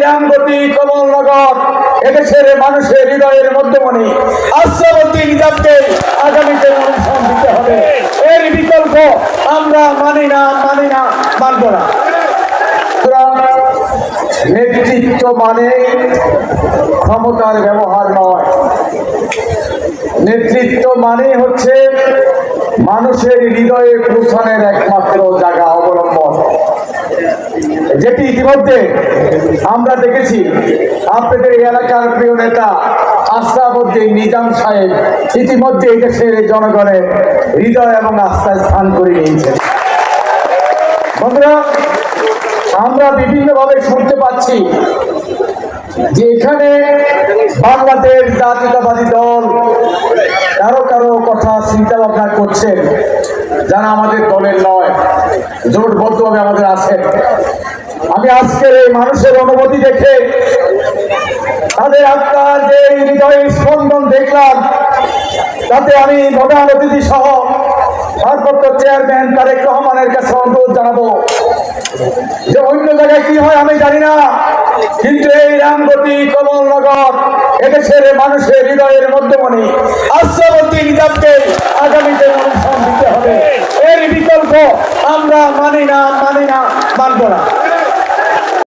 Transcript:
রামগতি কমলনগর এদেশের মানুষের হৃদয়ের মধ্যমণি আশ্রবতী নিজামকে আগামীতে অনুসরণ দিতে হবে। এর বিকল্প আমরা মানি না, মানব না। নেতৃত্ব মানে ক্ষমতার ব্যবহার নয়, নেতৃত্ব মানে হচ্ছে মানুষের হৃদয়ে পৌঁছানোর একমাত্র জায়গা অবলম্বন, যেটি ইতিমধ্যে আমরা দেখেছি। আপনাদের এলাকার প্রিয় নেতা আশরাফুদ্দিন নিজাম সাহেব ইতিমধ্যে এই দেশের জনগণের হৃদয় এবং আস্থায় স্থান করে নিয়েছেন। বন্ধুরা, আমরা বিভিন্নভাবে শুনতে পাচ্ছি যে এখানে বাংলাদেশ জাতীয়তাবাদী দল কারো কথা চিন্তা ভাবনা করছেন যারা আমাদের দলের নয়, জোটবদ্ধভাবে আমাদের আছেন। আমি আজকের এই মানুষের অনুভূতি দেখে, তাদের আত্মার যে হৃদয়ের স্পন্দন দেখলাম, তাতে আমি প্রধান অতিথি সহ ভারপ্রাপ্ত চেয়ারম্যান তারেক রহমানের কাছে অনুরোধ জানাবো যে অন্য জায়গায় কি হয় আমি জানি না, কিন্তু এই রামগতি কমলনগর এদেশের মানুষের হৃদয়ের মধ্যমণি আশ্রবতী নিজামকে আগামীতে অনুসরণ দিতে হবে। এর বিকল্প আমরা মানি না, মানব না।